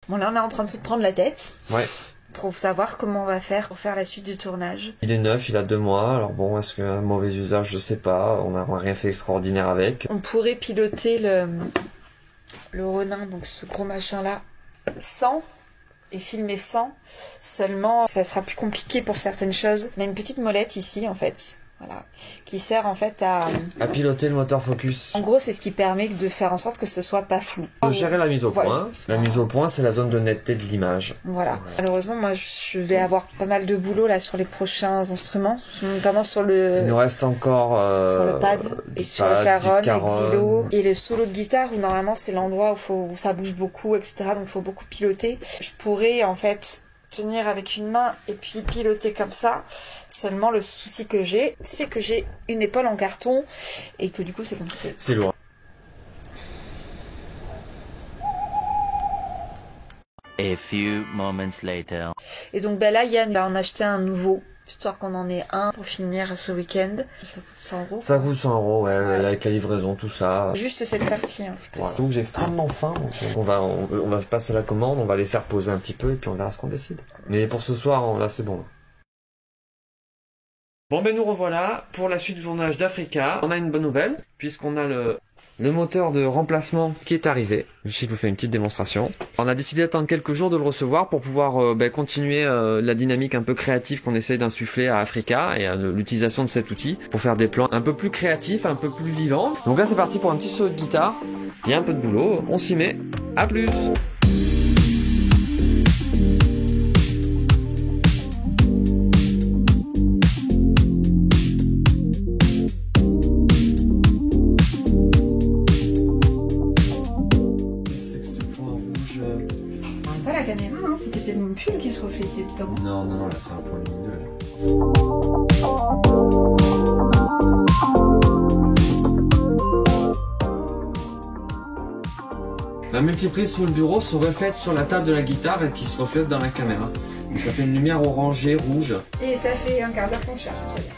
Bon, là, on est en train de se prendre la tête. Ouais. Pour savoir comment on va faire pour faire la suite du tournage. Il est neuf, il a 2 mois, alors bon, est-ce qu'un mauvais usage, je sais pas, on n'a rien fait extraordinaire avec. On pourrait piloter le Ronin, donc ce gros machin-là, sans, et filmer sans. Seulement, ça sera plus compliqué pour certaines choses. On a une petite molette ici, en fait. Voilà, qui sert en fait à piloter le moteur focus. En gros, c'est ce qui permet de faire en sorte que ce soit pas flou. Gérer la mise au point. La mise au point, c'est la zone de netteté de l'image. Voilà. Malheureusement, moi, je vais avoir pas mal de boulot là sur les prochains instruments, notamment sur le. Il nous reste encore sur le pad et sur le caron, Xylo et le solo de guitare où normalement c'est l'endroit où ça bouge beaucoup, etc. Donc il faut beaucoup piloter. Je pourrais en fait tenir avec une main et puis piloter comme ça. Seulement le souci que j'ai, c'est que j'ai une épaule en carton et que du coup c'est compliqué. C'est lourd. A few moments later. Et donc là Yann va en acheter un nouveau, histoire qu'on en ait un pour finir ce week-end. Ça coûte 100 €. Ça coûte 100 €, ouais, avec la livraison, tout ça. Juste cette partie. Hein, voilà. Donc j'ai extrêmement faim. On va passer la commande, on va les faire poser un petit peu et puis on verra ce qu'on décide. Mais pour ce soir, là c'est bon. Bon ben nous revoilà pour la suite du tournage d'Africa. On a une bonne nouvelle, puisqu'on a le moteur de remplacement qui est arrivé. Je vous fais une petite démonstration. On a décidé d'attendre quelques jours de le recevoir pour pouvoir continuer la dynamique un peu créative qu'on essaye d'insuffler à Africa et à l'utilisation de cet outil pour faire des plans un peu plus créatifs, un peu plus vivants. Donc là c'est parti pour un petit solo de guitare. Il y a un peu de boulot, on s'y met. À plus! C'était peut-être mon pull qui se reflétait dedans. Non, là c'est un point lumineux. La multiprise sous le bureau se reflète sur la table de la guitare et qui se reflète dans la caméra. Donc ça fait une lumière orangée, rouge. Et ça fait un quart d'heure qu'on cherche, ça bien.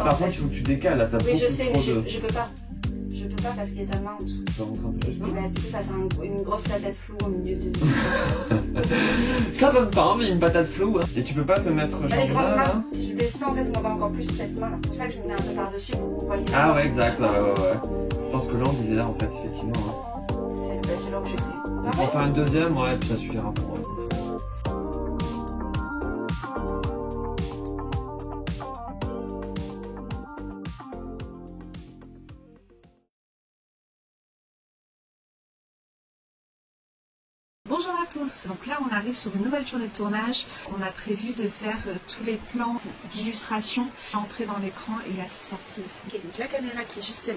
Par contre, il faut que tu décales, là, t'as oui, je sais, mais je peux pas. Je peux pas parce qu'il y a ta main en dessous. Tu vas rentrer un peu plus. Et bah, du coup, ça fait une grosse patate floue au milieu de... Ça donne pas envie, une patate floue. Hein. Et tu peux pas te mettre genre là, si je descends, en fait, on va encore plus cette main là. C'est pour ça que je me mets un peu par-dessus pour qu'on voit. Ah ouais, exact, ouais. Je pense que l'angle, il est là, en fait, effectivement. Hein. C'est là que j'ai pris. On va faire une deuxième, ouais, puis ça suffira pour... Bonjour à tous, donc là on arrive sur une nouvelle journée de tournage. On a prévu de faire tous les plans d'illustration, l'entrée dans l'écran et la sortie aussi. Donc la caméra qui est juste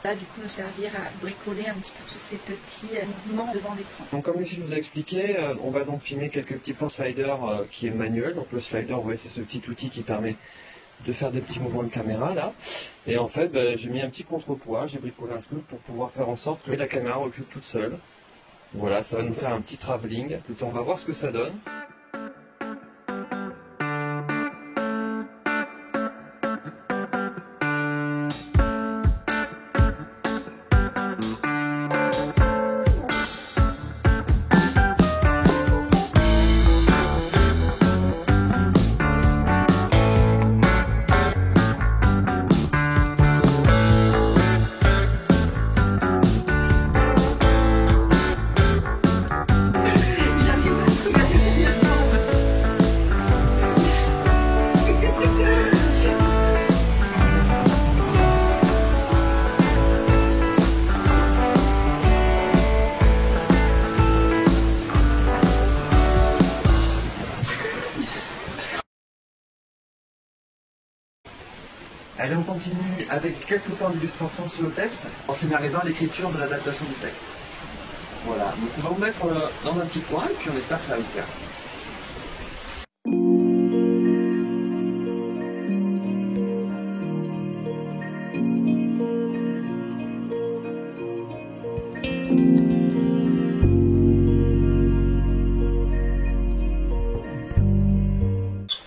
là, du coup nous servir à bricoler un petit peu tous ces petits mouvements devant l'écran. Donc comme Lucie vous a expliqué, on va donc filmer quelques petits plans slider qui est manuel. Donc le slider, vous voyez, c'est ce petit outil qui permet de faire des petits mouvements de caméra là. Et en fait, j'ai mis un petit contrepoids, j'ai bricolé un truc pour pouvoir faire en sorte que la caméra recule toute seule. Voilà, ça va nous faire un petit travelling. On va voir ce que ça donne. Allez, on continue avec quelques plans d'illustration sur le texte, en scénarisant l'écriture de l'adaptation du texte. Voilà, donc on va vous mettre dans un petit coin, et puis on espère que ça va vous plaire.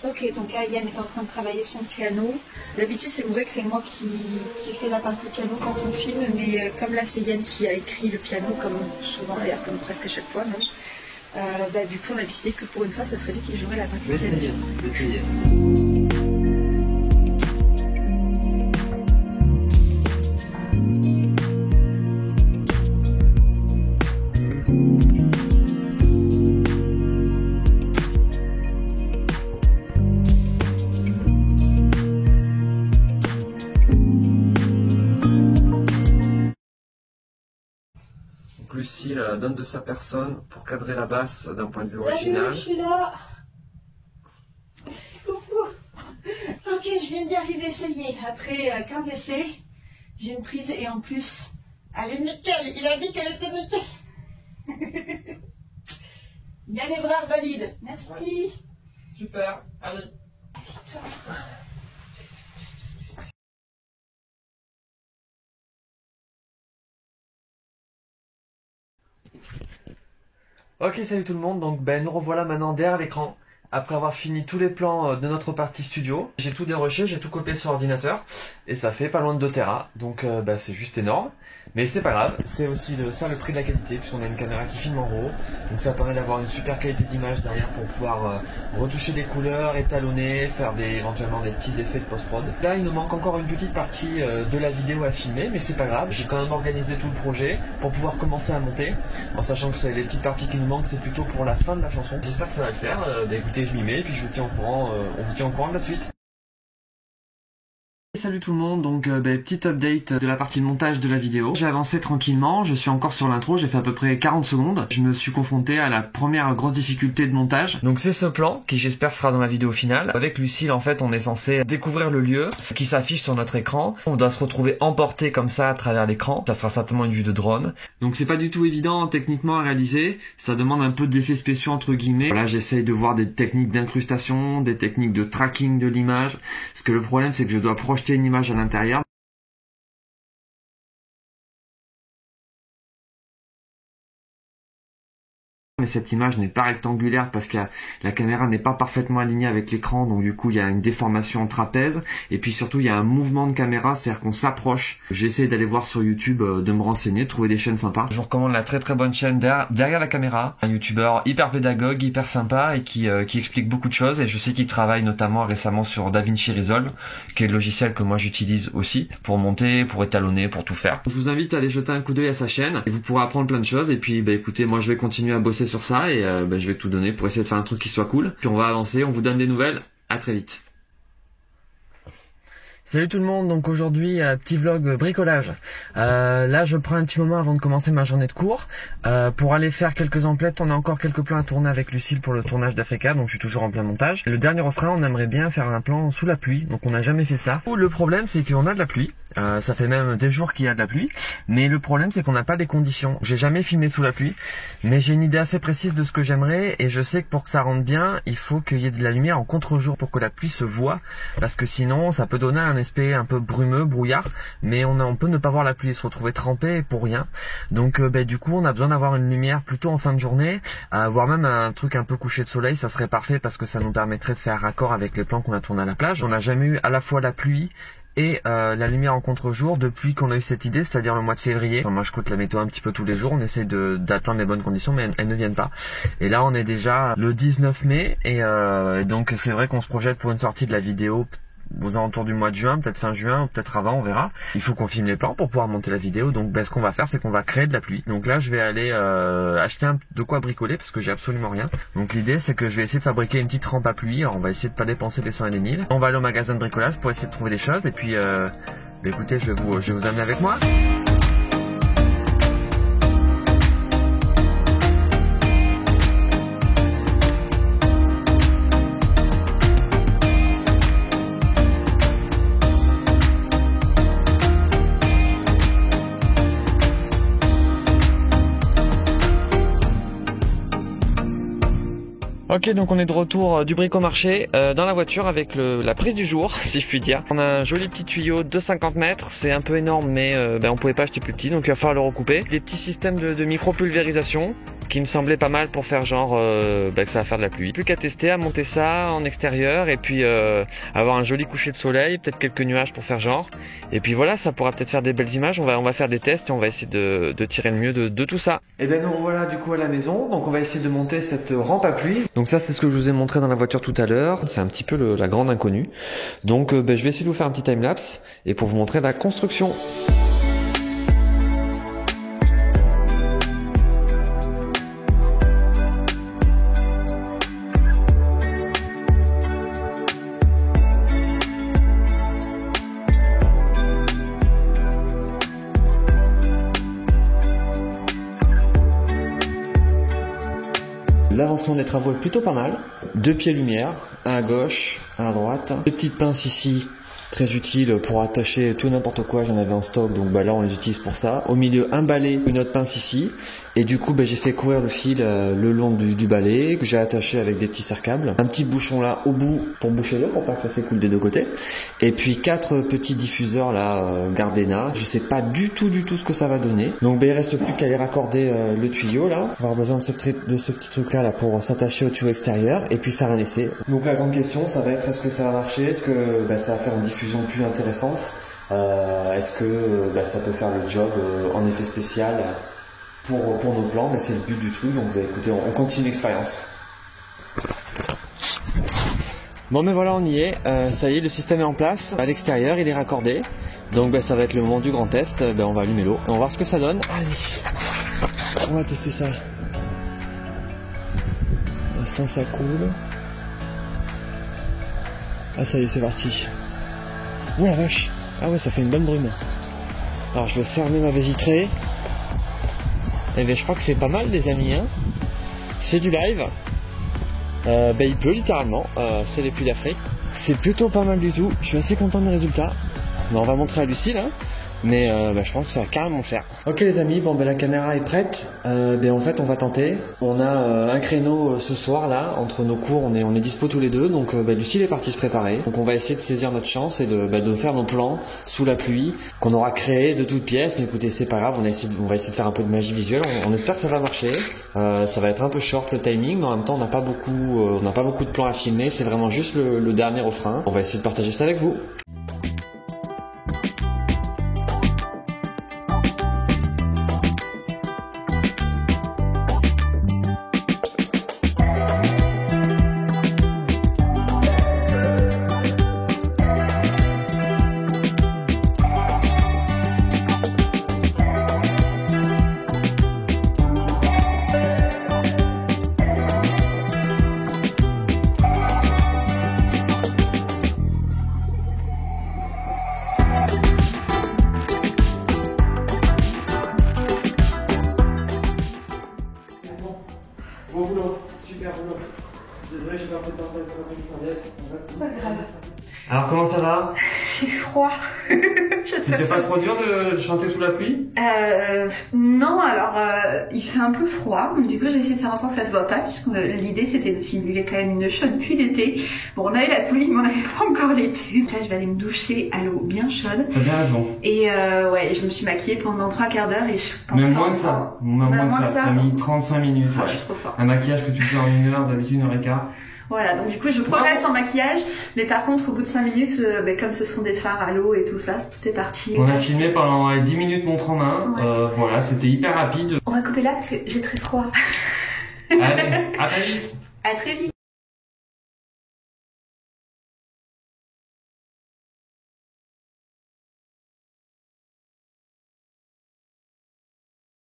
Ok, donc là Yann est en train de travailler son piano. D'habitude c'est vrai que c'est moi qui fais la partie piano quand on filme, mais comme là c'est Yann qui a écrit le piano, comme souvent d'ailleurs, comme presque à chaque fois même, du coup on a décidé que pour une fois ça serait lui qui jouerait la partie piano. Je vais essayer. Lucille donne de sa personne pour cadrer la basse d'un point de vue original. Salut, je suis là. Coucou. Ok, je viens d'y arriver, ça y est. Après 15 essais, j'ai une prise et en plus, elle est nickel. Il a dit qu'elle était nickel. Yann Evrard valide. Merci. Ouais. Super, allez. Ok, salut tout le monde, donc nous revoilà maintenant derrière l'écran, après avoir fini tous les plans de notre partie studio. J'ai tout déroché, j'ai tout copié sur ordinateur, et ça fait pas loin de 2 Tera, donc c'est juste énorme. Mais c'est pas grave, c'est aussi ça le prix de la qualité, puisqu'on a une caméra qui filme en RAW, donc ça permet d'avoir une super qualité d'image derrière pour pouvoir retoucher des couleurs, étalonner, faire éventuellement des petits effets de post-prod. Là il nous manque encore une petite partie de la vidéo à filmer, mais c'est pas grave, j'ai quand même organisé tout le projet pour pouvoir commencer à monter, en sachant que c'est les petites parties qui nous manquent, c'est plutôt pour la fin de la chanson. J'espère que ça va le faire, écoutez, je m'y mets, et puis je vous tiens au courant, on vous tient au courant de la suite. Salut tout le monde, donc petite update de la partie de montage de la vidéo. J'ai avancé tranquillement, je suis encore sur l'intro, j'ai fait à peu près 40 secondes. Je me suis confronté à la première grosse difficulté de montage. Donc c'est ce plan, qui j'espère sera dans la vidéo finale. Avec Lucille, en fait, on est censé découvrir le lieu qui s'affiche sur notre écran. On doit se retrouver emporté comme ça à travers l'écran. Ça sera certainement une vue de drone. Donc c'est pas du tout évident techniquement à réaliser. Ça demande un peu d'effets spéciaux entre guillemets. Là j'essaye de voir des techniques d'incrustation, des techniques de tracking de l'image. Parce que le problème c'est que je dois projeter une image à l'intérieur. Mais cette image n'est pas rectangulaire parce que la caméra n'est pas parfaitement alignée avec l'écran, donc du coup il y a une déformation en trapèze, et puis surtout il y a un mouvement de caméra, c'est-à-dire qu'on s'approche. J'ai essayé d'aller voir sur YouTube, de me renseigner, de trouver des chaînes sympas. Je vous recommande la très bonne chaîne derrière la caméra, un youtubeur hyper pédagogue, hyper sympa et qui explique beaucoup de choses, et je sais qu'il travaille notamment récemment sur DaVinci Resolve, qui est le logiciel que moi j'utilise aussi pour monter, pour étalonner, pour tout faire. Je vous invite à aller jeter un coup d'œil à sa chaîne et vous pourrez apprendre plein de choses, et puis écoutez, moi je vais continuer à bosser sur ça et je vais tout donner pour essayer de faire un truc qui soit cool. Puis on va avancer, on vous donne des nouvelles, à très vite. Salut tout le monde, donc aujourd'hui petit vlog bricolage. Là je prends un petit moment avant de commencer ma journée de cours pour aller faire quelques emplettes. On a encore quelques plans à tourner avec Lucille pour le tournage d'Africa, donc je suis toujours en plein montage. Le dernier refrain, on aimerait bien faire un plan sous la pluie, donc on n'a jamais fait ça. Le problème c'est qu'on a de la pluie, ça fait même des jours qu'il y a de la pluie, mais le problème c'est qu'on n'a pas les conditions. J'ai jamais filmé sous la pluie, mais j'ai une idée assez précise de ce que j'aimerais, et je sais que pour que ça rentre bien, il faut qu'il y ait de la lumière en contre-jour pour que la pluie se voit, parce que sinon ça peut donner un aspect un peu brumeux, brouillard, mais on peut ne pas voir la pluie et se retrouver trempé pour rien. Donc du coup on a besoin d'avoir une lumière plutôt en fin de journée, voire même un truc un peu couché de soleil, ça serait parfait parce que ça nous permettrait de faire raccord avec les plans qu'on a tournés à la plage. On n'a jamais eu à la fois la pluie et la lumière en contre-jour depuis qu'on a eu cette idée, c'est-à-dire le mois de février. Enfin, moi je coûte la météo un petit peu tous les jours, on essaie d'atteindre les bonnes conditions, mais elles ne viennent pas. Et là on est déjà le 19 mai et donc c'est vrai qu'on se projette pour une sortie de la vidéo aux alentours du mois de juin, peut-être fin juin, peut-être avant, on verra. Il faut qu'on filme les plans pour pouvoir monter la vidéo, donc ce qu'on va faire c'est qu'on va créer de la pluie. Donc là je vais aller acheter de quoi bricoler parce que j'ai absolument rien. Donc l'idée c'est que je vais essayer de fabriquer une petite rampe à pluie. Alors on va essayer de pas dépenser les 100 et les 1000. On va aller au magasin de bricolage pour essayer de trouver des choses, et puis écoutez, je vais vous amener avec moi. Ok, donc on est de retour du bricomarché dans la voiture avec la prise du jour, si je puis dire. On a un joli petit tuyau de 50 mètres, c'est un peu énorme mais on pouvait pas acheter plus petit donc il va falloir le recouper. Des petits systèmes de micro-pulvérisation qui me semblaient pas mal pour faire genre que ça va faire de la pluie. Plus qu'à tester, à monter ça en extérieur et puis avoir un joli coucher de soleil, peut-être quelques nuages pour faire genre. Et puis voilà, ça pourra peut-être faire des belles images, on va faire des tests et on va essayer de tirer le mieux de tout ça. Et ben nous voilà du coup à la maison, donc on va essayer de monter cette rampe à pluie. Donc ça c'est ce que je vous ai montré dans la voiture tout à l'heure, c'est un petit peu la grande inconnue. Donc je vais essayer de vous faire un petit timelapse et pour vous montrer la construction. L'avancement des travaux est plutôt pas mal. 2 pieds lumière, un à gauche, un à droite. 2 petites pinces ici, très utiles pour attacher tout n'importe quoi, j'en avais en stock, donc là on les utilise pour ça. Au milieu, un balai, une autre pince ici. Et du coup j'ai fait courir le fil le long du balai, que j'ai attaché avec des petits serre-câbles. Un petit bouchon là au bout pour boucher l'eau, pour pas que ça s'écoule des deux côtés. Et puis 4 petits diffuseurs là Gardena. Je sais pas du tout ce que ça va donner. Donc il reste plus qu'à aller raccorder le tuyau là. On va avoir besoin de ce petit truc là pour s'attacher au tuyau extérieur et puis faire un essai. Donc la grande question ça va être est-ce que ça va marcher, est-ce que ça va faire une diffusion plus intéressante, est-ce que ça peut faire le job en effet spécial pour nos plans, mais c'est le but du truc, donc écoutez, on continue l'expérience. Bon mais voilà, on y est, ça y est, le système est en place, à l'extérieur il est raccordé, donc ça va être le moment du grand test, on va allumer l'eau, on va voir ce que ça donne. Allez, on va tester ça. Ça coule. Ah ça y est, c'est parti. Oh la vache, ah ouais, ça fait une bonne brume. Alors je vais fermer ma baie vitrée. Et bien je crois que c'est pas mal les amis, hein. C'est du live. Il pleut littéralement, c'est les pluies d'Afrique. C'est plutôt pas mal du tout, je suis assez content des résultats. On va montrer à Lucie là. Mais je pense que ça va carrément faire. Ok les amis, la caméra est prête. En fait on va tenter. On a un créneau ce soir là, entre nos cours, on est dispo tous les deux. Donc Lucie elle est partie se préparer. Donc on va essayer de saisir notre chance et de faire nos plans sous la pluie qu'on aura créé de toutes pièces. Mais écoutez, c'est pas grave, on va essayer de faire un peu de magie visuelle. On espère que ça va marcher. Ça va être un peu short le timing, mais en même temps on n'a pas beaucoup de plans à filmer. C'est vraiment juste le dernier refrain. On va essayer de partager ça avec vous. Bon boulot, super boulot. Désolé, j'ai pas pris de temps. Alors comment ça va? J'ai froid. C'était pas trop dur de chanter sous la pluie? Non, alors il fait un peu froid, donc du coup j'ai essayé de faire en sorte que ça se voit pas, puisque l'idée c'était de simuler quand même une chaude pluie d'été. Bon, on avait la pluie, mais on n'avait pas encore l'été. Là je vais aller me doucher à l'eau bien chaude. T'as bien raison. Et je me suis maquillée pendant 3/4 d'heure et je pense même moins que ça. Moins que ça. T'as mis 35 minutes. Ah, je suis trop forte. Un maquillage que tu fais en 1 heure, d'habitude 1h15. Voilà, donc du coup je progresse en maquillage, mais par contre au bout de 5 minutes, comme ce sont des fards à l'eau et tout ça, tout est parti. On a filmé pendant 10 minutes montre en main, ouais. Voilà, c'était hyper rapide. On va couper là parce que j'ai très froid. Allez, à très vite. À très vite.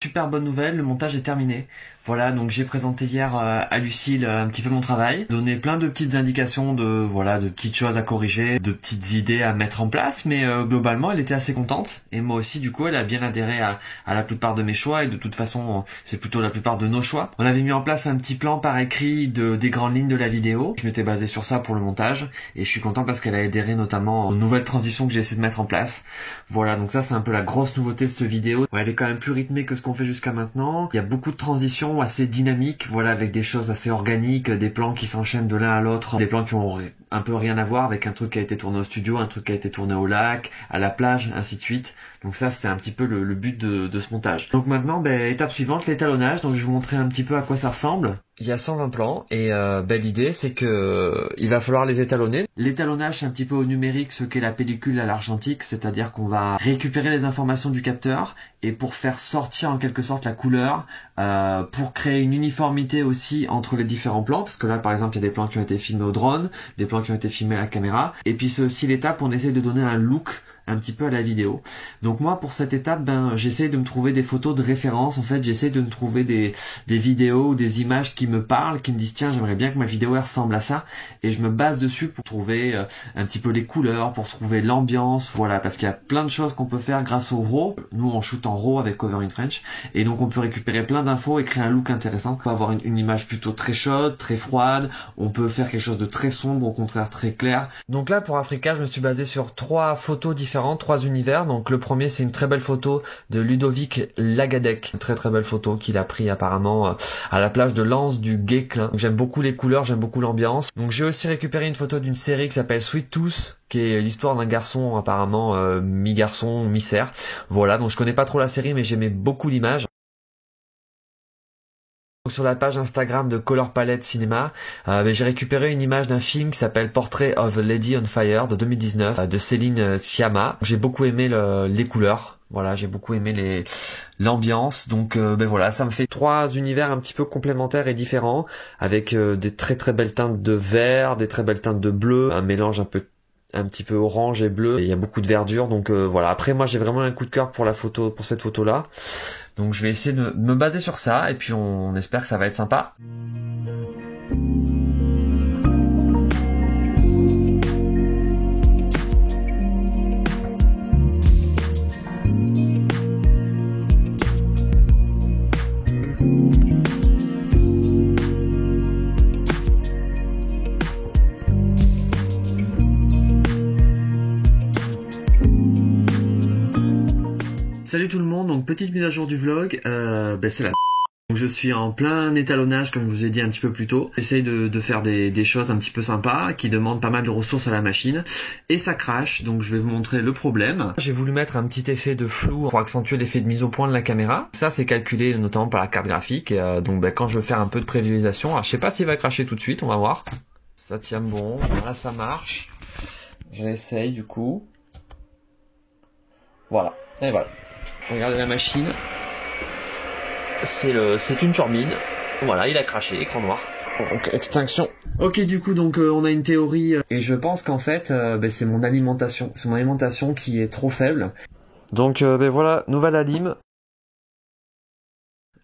Super bonne nouvelle, le montage est terminé. Voilà, donc j'ai présenté hier à Lucille un petit peu mon travail, donné plein de petites indications de petites choses à corriger, de petites idées à mettre en place, mais globalement elle était assez contente et moi aussi du coup elle a bien adhéré à la plupart de mes choix et de toute façon c'est plutôt la plupart de nos choix. On avait mis en place un petit plan par écrit des grandes lignes de la vidéo. Je m'étais basé sur ça pour le montage et je suis content parce qu'elle a adhéré notamment aux nouvelles transitions que j'ai essayé de mettre en place. Voilà, donc ça c'est un peu la grosse nouveauté de cette vidéo. Ouais, elle est quand même plus rythmée que ce qu'on fait jusqu'à maintenant. Il y a beaucoup de transitions assez dynamiques, voilà, avec des choses assez organiques, des plans qui s'enchaînent de l'un à l'autre, des plans qui ont un peu rien à voir avec un truc qui a été tourné au studio, un truc qui a été tourné au lac, à la plage, ainsi de suite. Donc ça, c'était un petit peu le but de ce montage. Donc maintenant, étape suivante, l'étalonnage. Donc je vais vous montrer un petit peu à quoi ça ressemble. Il y a 120 plans et l'idée c'est que il va falloir les étalonner. L'étalonnage, c'est un petit peu au numérique ce qu'est la pellicule à l'argentique, c'est-à-dire qu'on va récupérer les informations du capteur et pour faire sortir en quelque sorte la couleur, pour créer une uniformité aussi entre les différents plans, parce que là par exemple il y a des plans qui ont été filmés au drone, des plans qui ont été filmés à la caméra, et puis c'est aussi l'étape où on essaie de donner un look un petit peu à la vidéo. Donc moi pour cette étape, j'essaie de me trouver des photos de référence. En fait, j'essaie de me trouver des vidéos ou des images qui me parlent, qui me disent tiens, j'aimerais bien que ma vidéo elle ressemble à ça, et je me base dessus pour trouver un petit peu les couleurs, pour trouver l'ambiance, voilà, parce qu'il y a plein de choses qu'on peut faire grâce au RAW. Nous on shoot en RAW avec Cover in French, et donc on peut récupérer plein d'infos et créer un look intéressant. On peut avoir une image plutôt très chaude, très froide, on peut faire quelque chose de très sombre, au contraire très clair. Donc là pour Africa, je me suis basé sur 3 photos différentes, 3 univers. Donc le premier, c'est une très belle photo de Ludovic Lagadec, une très très belle photo qu'il a pris apparemment à la plage de l'Anse du Guesclin. J'aime beaucoup les couleurs, j'aime beaucoup l'ambiance. Donc j'ai aussi récupéré une photo d'une série qui s'appelle Sweet Tooth, qui est l'histoire d'un garçon apparemment mi-garçon, mi-cerf. Voilà, donc je connais pas trop la série mais j'aimais beaucoup l'image. Sur la page Instagram de Color Palette Cinéma, j'ai récupéré une image d'un film qui s'appelle Portrait of a Lady on Fire de 2019 de Céline Sciamma. J'ai beaucoup aimé les couleurs. Voilà, j'ai beaucoup aimé l'ambiance. Donc voilà, ça me fait 3 univers un petit peu complémentaires et différents, avec des très très belles teintes de vert, des très belles teintes de bleu, un mélange un petit peu orange et bleu, et il y a beaucoup de verdure. Donc voilà, après moi j'ai vraiment un coup de cœur pour cette photo là. Donc je vais essayer de me baser sur ça, et puis on espère que ça va être sympa. Salut tout le monde, donc petite mise à jour du vlog, c'est la donc je suis en plein étalonnage comme je vous ai dit un petit peu plus tôt. J'essaye de faire des choses un petit peu sympas qui demandent pas mal de ressources à la machine et ça crache, donc je vais vous montrer le problème. J'ai voulu mettre un petit effet de flou pour accentuer l'effet de mise au point de la caméra. Ça c'est calculé notamment par la carte graphique, et, donc quand je veux faire un peu de prévisualisation, alors je sais pas s'il va cracher tout de suite, on va voir. Ça tient bon, là ça marche. Je réessaye du coup. Voilà, et voilà. Regardez la machine, c'est une turbine. Voilà, il a craché, écran noir. Donc extinction. Ok, du coup donc on a une théorie et je pense qu'en fait c'est mon alimentation, qui est trop faible. Donc voilà, nouvelle alim.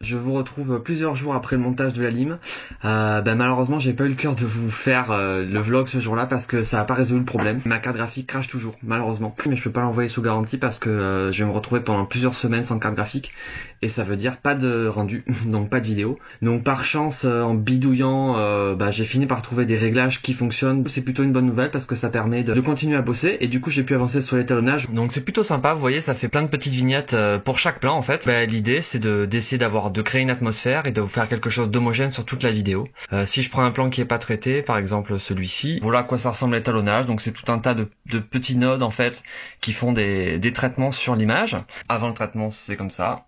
Je vous retrouve plusieurs jours après le montage de la lime. Malheureusement j'ai pas eu le cœur de vous faire le vlog ce jour-là parce que ça a pas résolu le problème. Ma carte graphique crache toujours, malheureusement. Mais je peux pas l'envoyer sous garantie parce que je vais me retrouver pendant plusieurs semaines sans carte graphique. Et ça veut dire pas de rendu, donc pas de vidéo. Donc par chance, en bidouillant, j'ai fini par trouver des réglages qui fonctionnent. C'est plutôt une bonne nouvelle parce que ça permet de continuer à bosser. Et du coup j'ai pu avancer sur l'étalonnage. Donc c'est plutôt sympa, vous voyez, ça fait plein de petites vignettes pour chaque plan en fait. L'idée c'est d'essayer de créer une atmosphère et de vous faire quelque chose d'homogène sur toute la vidéo. Si je prends un plan qui est pas traité, par exemple celui-ci, voilà à quoi ça ressemble l'étalonnage. Donc c'est tout un tas de petits nodes en fait qui font des traitements sur l'image. Avant le traitement c'est comme ça.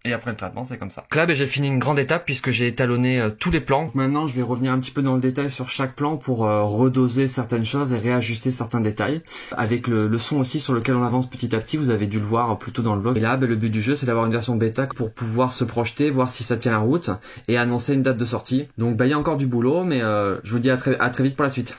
Et après le traitement, c'est comme ça. Donc là, j'ai fini une grande étape puisque j'ai étalonné tous les plans. Maintenant, je vais revenir un petit peu dans le détail sur chaque plan pour redoser certaines choses et réajuster certains détails. Avec le son aussi sur lequel on avance petit à petit, vous avez dû le voir plutôt dans le vlog. Et là, le but du jeu, c'est d'avoir une version bêta pour pouvoir se projeter, voir si ça tient la route et annoncer une date de sortie. Donc, il y a encore du boulot, mais je vous dis à très vite pour la suite.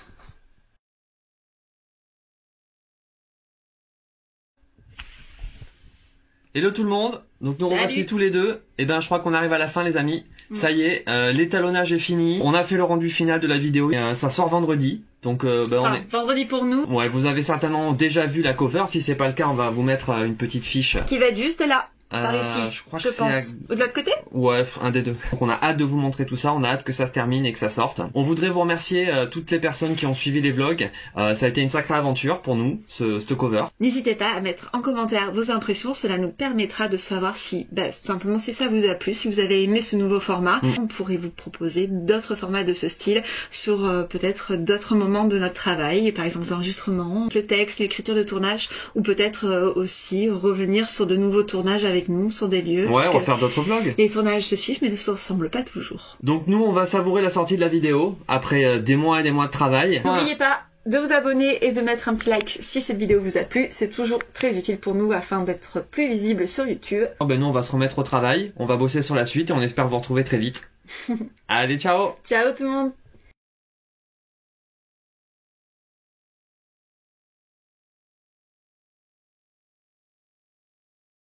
Hello tout le monde, donc nous revoici tous les deux. Et je crois qu'on arrive à la fin les amis. Ça y est, l'étalonnage est fini. On a fait le rendu final de la vidéo. Ça sort vendredi. Donc on est vendredi pour nous. Ouais, vous avez certainement déjà vu la cover. Si c'est pas le cas, on va vous mettre une petite fiche qui va être juste là. Par ici, je crois que pense. De l'autre côté? Ouais, un des deux. Donc on a hâte de vous montrer tout ça, on a hâte que ça se termine et que ça sorte. On voudrait vous remercier toutes les personnes qui ont suivi les vlogs. Ça a été une sacrée aventure pour nous, ce cover. N'hésitez pas à mettre en commentaire vos impressions, cela nous permettra de savoir si, simplement si ça vous a plu, si vous avez aimé ce nouveau format. On pourrait vous proposer d'autres formats de ce style sur peut-être d'autres moments de notre travail, par exemple les enregistrements, le texte, l'écriture de tournage, ou peut-être aussi revenir sur de nouveaux tournages avec nous, sur des lieux. Ouais, on va faire d'autres vlogs. Les tournages se suivent mais ne se ressemblent pas toujours. Donc nous, on va savourer la sortie de la vidéo après des mois et des mois de travail. N'oubliez pas de vous abonner et de mettre un petit like si cette vidéo vous a plu. C'est toujours très utile pour nous afin d'être plus visible sur YouTube. Nous, on va se remettre au travail, on va bosser sur la suite et on espère vous retrouver très vite. Allez, ciao! Ciao tout le monde!